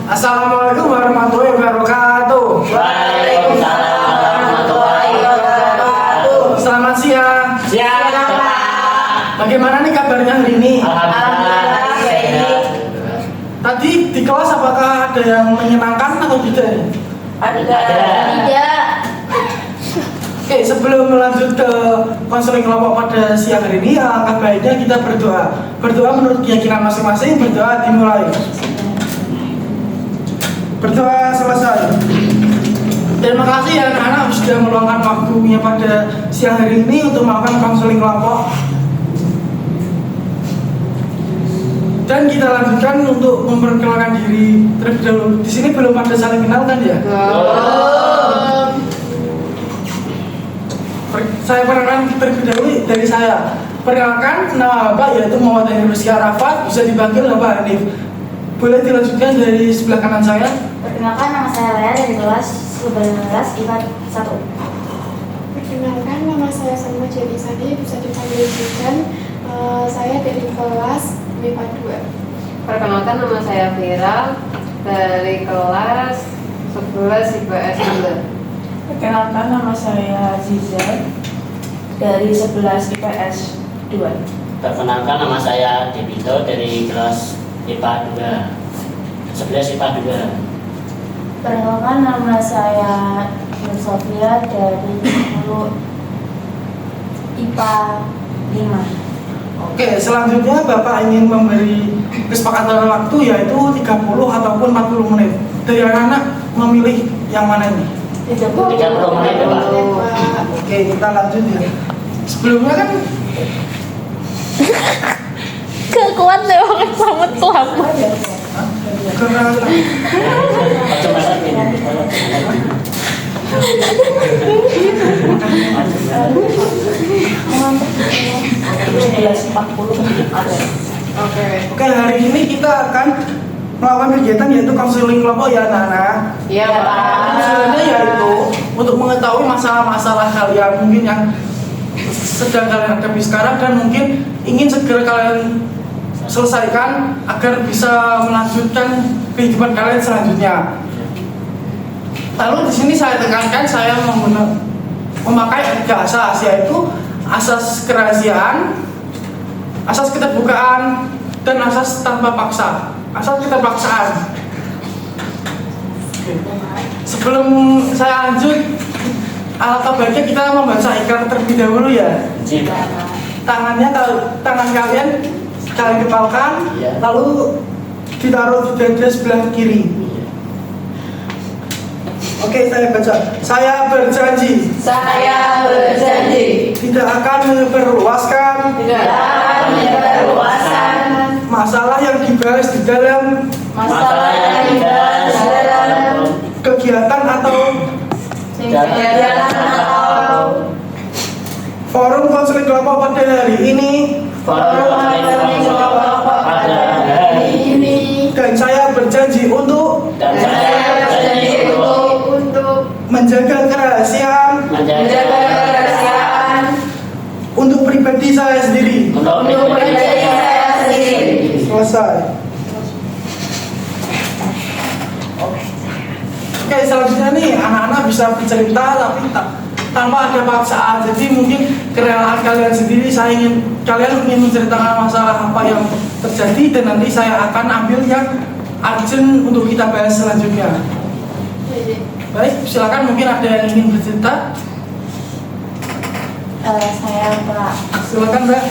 Assalamualaikum warahmatullahi wabarakatuh. Waalaikumsalam warahmatullahi wabarakatuh. Selamat siang. Siang, Pak. Bagaimana nih kabarnya hari ini? Alhamdulillah baik. Tadi di kelas apakah ada yang menyenangkan atau tidak? Ada. Oke, sebelum lanjut ke konseling kelompok pada siang hari ini, alangkah baiknya kita berdoa. Berdoa menurut keyakinan masing-masing, berdoa dimulai. Berdoa selesai. Terima kasih ya anak-anak sudah meluangkan waktunya pada siang hari ini untuk melakukan konseling kelompok. Dan kita lanjutkan untuk memperkenalkan diri terlebih dahulu. Di sini belum ada saling kenal kan ya? Saya perkenalkan terlebih dahulu dari saya. Perkenalkan, nama Bapak yaitu Muhammad Hanif Rizky Arafat, bisa dipanggil Bapak Hanif. Boleh dilanjutkan dari sebelah kanan saya. Perkenalkan, nama saya Lea dari kelas 11 IPA 1. Perkenalkan, nama saya Salma Jelisani, bisa dipanggil Jidan. Saya dari kelas IPA 2. Perkenalkan, nama saya Vera dari kelas 11 IPS 2. Perkenalkan, nama saya Ziza dari 11 IPS 2. Perkenalkan, nama saya Debito dari kelas IPA 2. 11 IPA 2. Perkenalkan, nama saya Nur Sofia dari 10 IPA 5. Oke, selanjutnya Bapak ingin memberi kesepakatan waktu yaitu 30 ataupun 40 menit. Dari anak-anak memilih yang mana ini? 30 menit ya, Pak. Oke, kita lanjut ya. Sebelumnya kan Gak kuat deh orang selamat selamat. karena Oke, hari ini kita akan melakukan kegiatan yaitu konseling kelompok ya anak-anak. Iya, Pak. Tujuannya yaitu untuk mengetahui masalah-masalah kalian mungkin yang sedang kalian hadapi sekarang dan mungkin ingin segera kalian selesaikan agar bisa melanjutkan kehidupan kalian selanjutnya. Lalu di sini saya tekankan saya memakai 3 asas yaitu asas kerahasiaan, asas keterbukaan, dan asas tanpa paksa. Asas keterpaksaan. Sebelum saya lanjut, alangkah baiknya kita membaca ikrar terlebih dahulu ya. Tangan kalian kepalkan, Iya. lalu ditaruh di dada sebelah kiri. Oke, saya baca. Saya berjanji Saya berjanji tidak akan memperluaskan tidak akan menyebarluaskan masalah yang dibahas di dalam masalah yang dibahas dalam kegiatan atau kegiatan atau forum konseling kelompok pada hari ini, dan saya berjanji untuk Dan saya berjanji untuk menjaga kerahasiaan menjaga kerahasiaan untuk pribadi saya sendiri. untuk pribadi saya sendiri. Selesai. Oke, selanjutnya nih anak-anak bisa bercerita tapi tanpa ada paksaan. Jadi mungkin kerelaan kalian sendiri. Kalian ingin menceritakan masalah apa yang terjadi dan nanti saya akan ambil yang urgent untuk kita bahas selanjutnya. Baik, silakan mungkin ada yang ingin bercerita. Saya Pak. Silakan Mbak.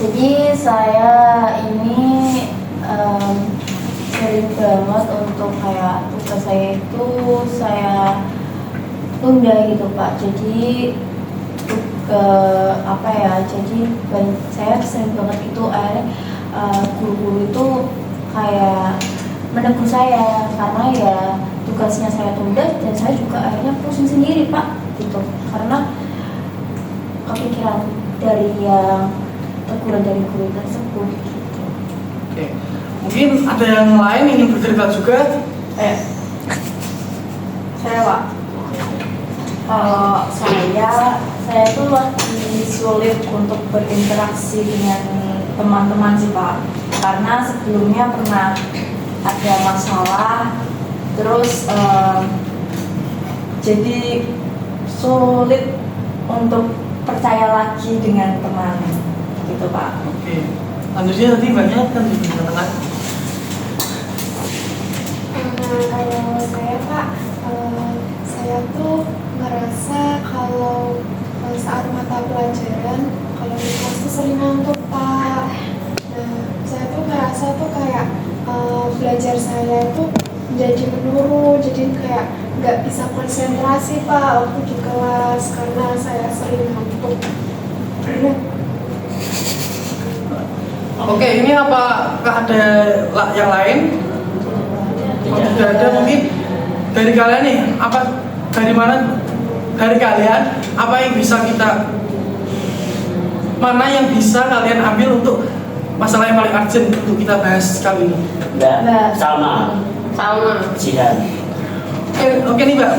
Jadi saya ini sering banget untuk kayak tugas saya itu saya tunda gitu Pak. Jadi saya sering banget itu akhirnya guru-guru itu kayak menegur saya karena ya tugasnya saya tunda dan saya juga akhirnya pusing sendiri Pak gitu karena kepikiran dari yang teguran dari guru tersebut gitu. Oke. Mungkin ada yang lain ingin bercerita juga. Saya Pak, kalau saya tuh lagi sulit untuk berinteraksi dengan teman-teman sih Pak, karena sebelumnya pernah ada masalah, terus jadi sulit untuk percaya lagi dengan teman, gitu Pak. Oke. Lanjutnya tadi banyak kan di tengah. Kalau saya Pak, saya tuh ngerasa kalau saat mata pelajaran kalau di kelas tuh sering ngantuk Pak. Nah, saya tuh ngerasa tuh kayak belajar saya tuh jadi menurun, jadi kayak nggak bisa konsentrasi Pak waktu di kelas karena saya sering ngantuk. Oke, ini apakah ada yang lain? Kalau tidak ada, mungkin dari kalian nih, dari kalian apa yang bisa mana yang bisa kalian ambil untuk masalah yang paling urgent untuk kita bahas kali ini? Mbak Salma. Jihan. Oke nih Mbak.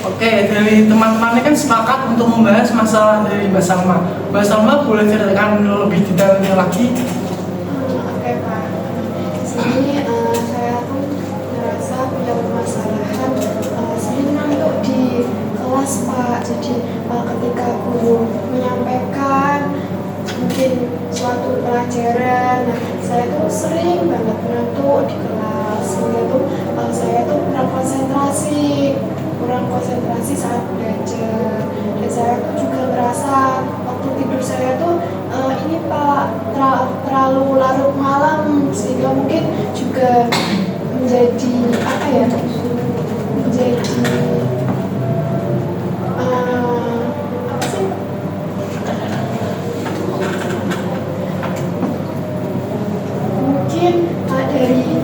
Oke, dari teman-teman ini kan sepakat untuk membahas masalah dari Mbak Salma. Mbak Salma boleh ceritakan lebih detailnya lagi? Oke Pak, di sini saya tuh ngerasa punya permasalahan sering ngantuk di kelas Pak. Jadi ketika guru menyampaikan mungkin suatu pelajaran, nah, saya tuh sering banget ngantuk di kelas. Sehingga tuh saya tuh kurang konsentrasi saat belajar. Dan saya tuh juga merasa waktu tidur saya tuh ini Pak terlalu larut malam, sehingga mungkin juga menjadi apa ya, menjadi apa sih, mungkin dari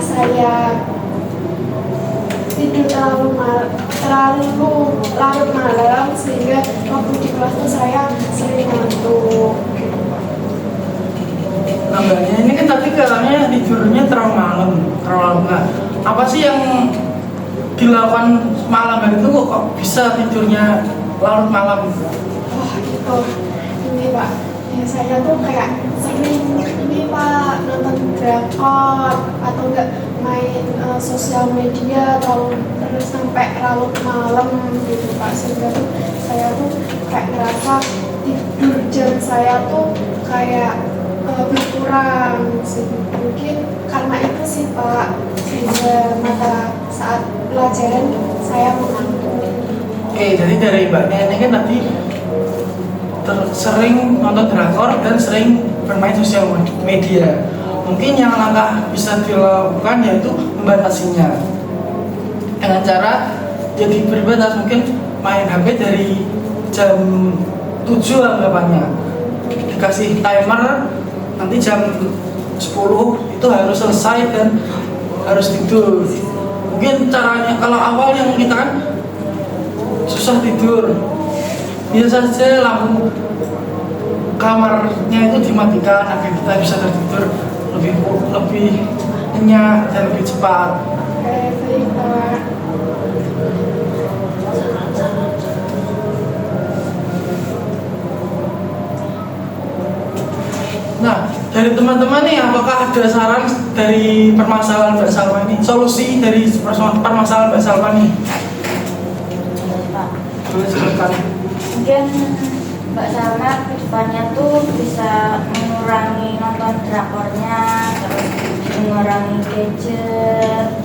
saya tidur terlalu larut malam, sehingga waktu di kelas tuh saya sering ngantuk. Nambahnya ini kan tadi katanya tidurnya terlalu malam, terlalu enggak. Apa sih yang dilakukan malam hari itu kok bisa tidurnya larut malam? Oh gitu, ini Pak, ya, saya tuh kayak sering ini Pak nonton drakor atau enggak main sosial media terus sampai larut malam gitu Pak, sehingga tuh saya tuh kayak ngerasa tidur jam saya tuh kayak berkurang. Mungkin karena itu sih Pak, sehingga saat pelajaran saya mengantuk. Oke, jadi dari Mbaknya ini kan tadi sering nonton drakor dan sering bermain sosial media. Mungkin yang langkah bisa dilakukan yaitu membatasinya dengan cara jadi berbatas, mungkin main HP dari jam 7 anggapannya, dikasih timer nanti jam 10 itu harus selesai dan harus tidur. Mungkin caranya kalau awal yang kita kan susah tidur, biasa saja lampu kamarnya itu dimatikan agar kita bisa tertidur lebih nyenyak dan lebih cepat. Baik Pak. Nah, dari teman-teman nih, apakah ada saran dari permasalahan Mbak Salma ini? Solusi dari permasalahan Mbak Salma ini? Pak, Boleh silakan. mungkin Mbak Salma kedepannya tuh bisa mengurangi nonton drakornya, terus mengurangi gadget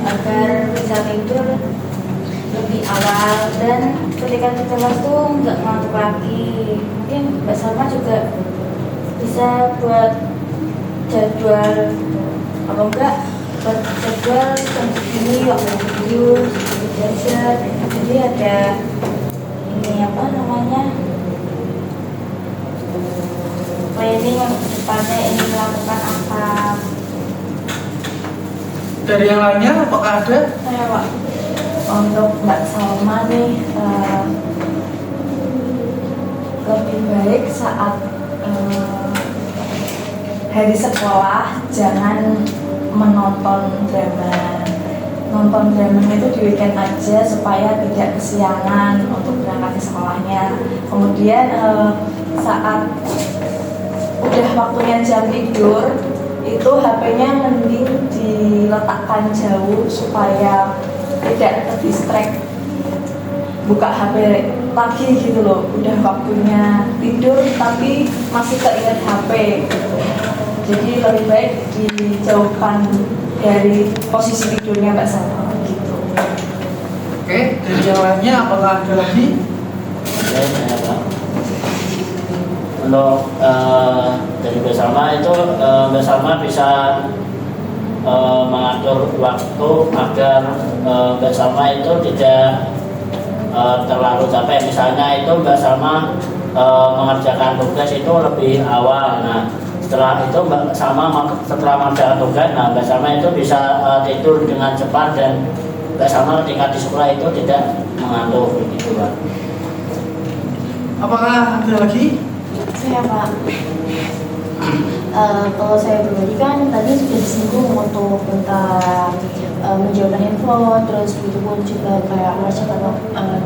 agar bisa tidur lebih awal, dan ketika di kelas tuh nggak ngantuk lagi. Mungkin Mbak Salma juga bisa buat jadwal apa enggak, buat jadwal jam segini waktu tidur, belajar. Jadi ada ini apa namanya, planning untuk depannya ini melakukan apa. Dari yang lainnya, apakah ada? Saya Pak, untuk Mbak Salma nih, lebih baik saat hari sekolah jangan menonton drama. Nonton dramanya itu di weekend aja supaya tidak kesiangan untuk berangkat ke sekolahnya. Kemudian saat udah waktunya jam tidur, itu HP-nya mending diletakkan jauh supaya tidak terdistract buka HP lagi gitu loh, udah waktunya tidur tapi masih keinget HP, jadi lebih baik dijauhkan dari posisi tidurnya Mbak Salma gitu. Oke, dari yang lainnya apakah ada lagi? Ya, saya Pak. Untuk dari Mbak Salma itu Mbak Salma bisa mengatur waktu agar Mbak Salma itu tidak terlalu capek. Misalnya itu Mbak Salma mengerjakan tugas itu lebih awal. Nah, setelah itu Mbak Salma setelah mengerjakan tugas, nah Mbak Salma itu bisa tidur dengan cepat dan Mbak Salma ketika di sekolah itu tidak mengantuk begitu Pak. Apakah ada lagi? Saya Pak, kalau saya pribadi kan tadi sudah disinggung untuk tentang menjauhkan handphone, terus begitu pun juga kayak mengerjakan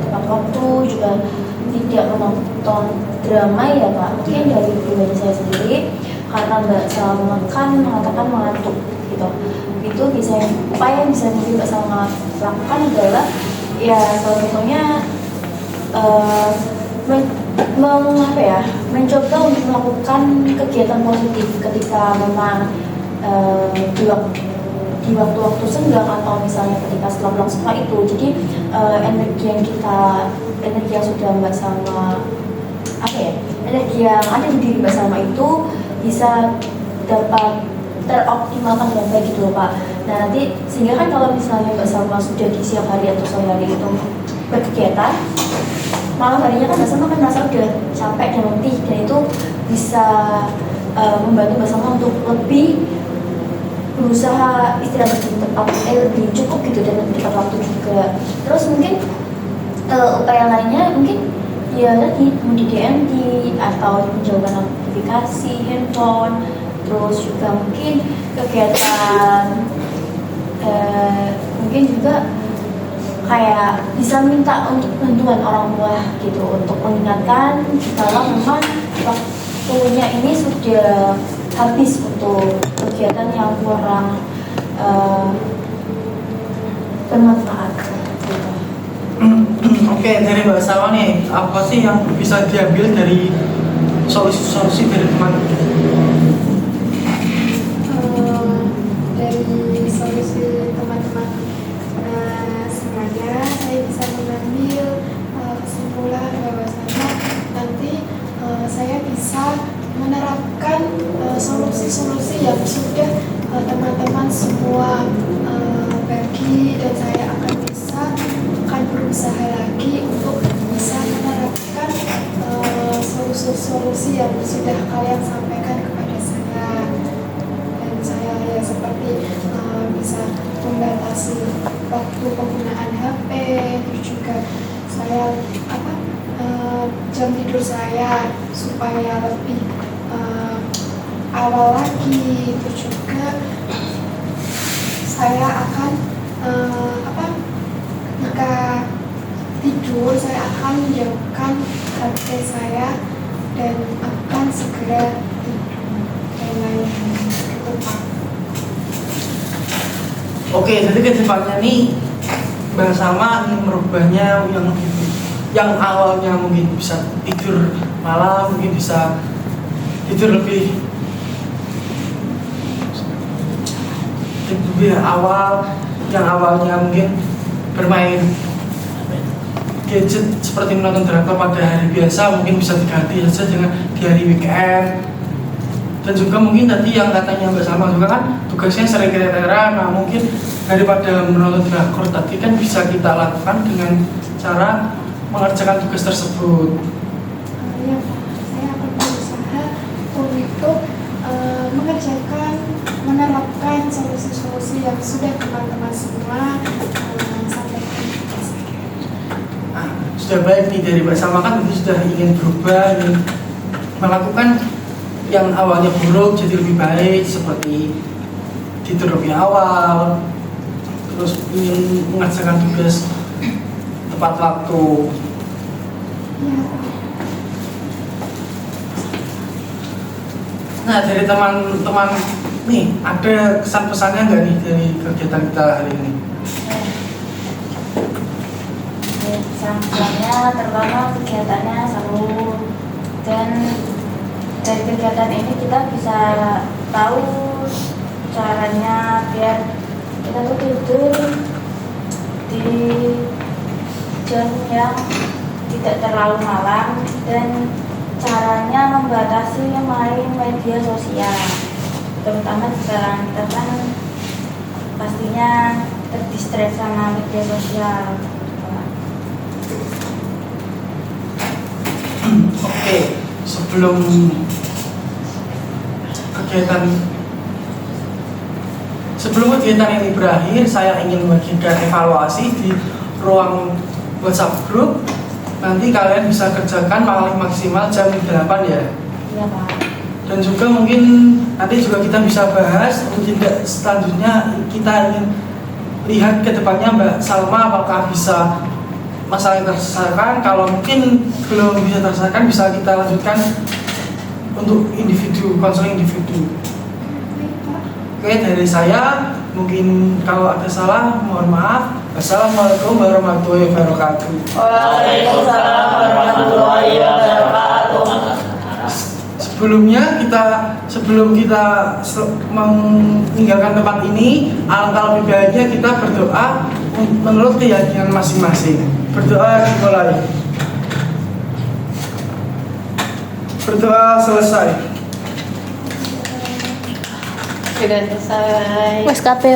tepat waktu, juga tidak menonton drama ya Pak. Mungkin dari pribadi saya sendiri, karena Mbak Salma kan mengatakan mengantuk gitu, itu bisa upaya yang bisa mungkin Mbak Salma lakukan adalah ya salah satunya mencoba untuk melakukan kegiatan positif ketika memang di waktu-waktu senggang atau misalnya ketika setelah pulang sekolah itu. Jadi energi yang sudah Mbak Salma energi yang ada di diri Mbak Salma itu bisa dapat teroptimalkan dengan baik gitu loh Pak. Nah nanti sehingga kan kalau misalnya Mbak Salma sudah di siang hari atau sore hari itu berkegiatan, malam harinya kan Mbak Salma kan merasa udah capek dan letih, dan itu bisa membantu Mbak Salma untuk lebih berusaha istirahat lebih tepat, lebih cukup gitu dan lebih tepat waktu juga. Terus mungkin upaya lainnya mungkin ya tadi di DMD atau menjauhkan notifikasi handphone, terus juga mungkin kegiatan mungkin juga kayak bisa minta untuk bantuan orang tua gitu untuk mengingatkan kalau memang waktunya ini sudah habis untuk kegiatan yang kurang bermanfaat gitu. Oke, dari Mbak Salma nih, apa sih yang bisa diambil dari solusi-solusi dari teman? Dari solusi teman-teman semuanya, saya bisa mengambil kesimpulan bahwasanya nanti saya bisa menerapkan solusi-solusi yang sudah teman-teman semua bagi, dan saya akan berusaha lagi untuk bisa menerapkan solusi-solusi yang sudah kalian sampaikan kepada saya. Dan saya ya seperti bisa membatasi waktu penggunaan HP, terus juga saya jam tidur saya supaya lebih awal lagi. Terus juga saya akan ketika tidur saya akan menjauhkan HP saya dan akan segera tidur dan lain-lain gitu Pak. Oke, jadi kedepannya nih Mbak Salma ingin merubahnya yang awalnya mungkin bisa tidur malam, mungkin bisa tidur lebih awal, yang awalnya mungkin bermain gadget seperti menonton drakor pada hari biasa mungkin bisa diganti saja dengan di hari weekend. Dan juga mungkin tadi yang katanya Mbak Salma juga kan tugasnya sering keteteran, nah mungkin daripada menonton drakor tadi kan bisa kita lakukan dengan cara mengerjakan tugas tersebut. Ya Pak, saya akan berusaha untuk menerapkan solusi-solusi yang sudah teman-teman semua sampaikan kepada saya. Nah, sudah baik nih dari Mbak Salma kan itu sudah ingin berubah, ingin melakukan yang awalnya buruk jadi lebih baik, seperti tidur lebih awal, terus ingin mengerjakan tugas tepat waktu. Ya. Nah, dari teman-teman nih ada kesan pesannya nggak nih dari kegiatan kita hari ini? Kesan-kesannya terutama kegiatannya seru, dan dari kegiatan ini kita bisa tahu caranya biar kita tuh tidur di jam yang tidak terlalu malam, dan caranya membatasi main media sosial, terutama sekarang kita kan pastinya terdistres sama media sosial. Oke, sebelum kegiatan ini berakhir, saya ingin membagikan evaluasi di ruang WhatsApp grup. Nanti kalian bisa kerjakan paling maksimal jam 8 ya. Iya Pak. Dan juga mungkin nanti juga kita bisa bahas mungkin selanjutnya kita ingin lihat ke depannya Mbak Salma apakah bisa masalah yang terselesaikan. Kalau mungkin belum bisa terselesaikan, bisa kita lanjutkan untuk individu, konseling individu. Oke, dari saya mungkin kalau ada salah mohon maaf. Assalamualaikum warahmatullahi wabarakatuh. Waalaikumsalam warahmatullahi wabarakatuh. Sebelum kita meninggalkan tempat ini, alangkah lebih baiknya kita berdoa menurut keyakinan masing-masing. Berdoa dimulai. Berdoa selesai. Sudah selesai. Wes kabeh.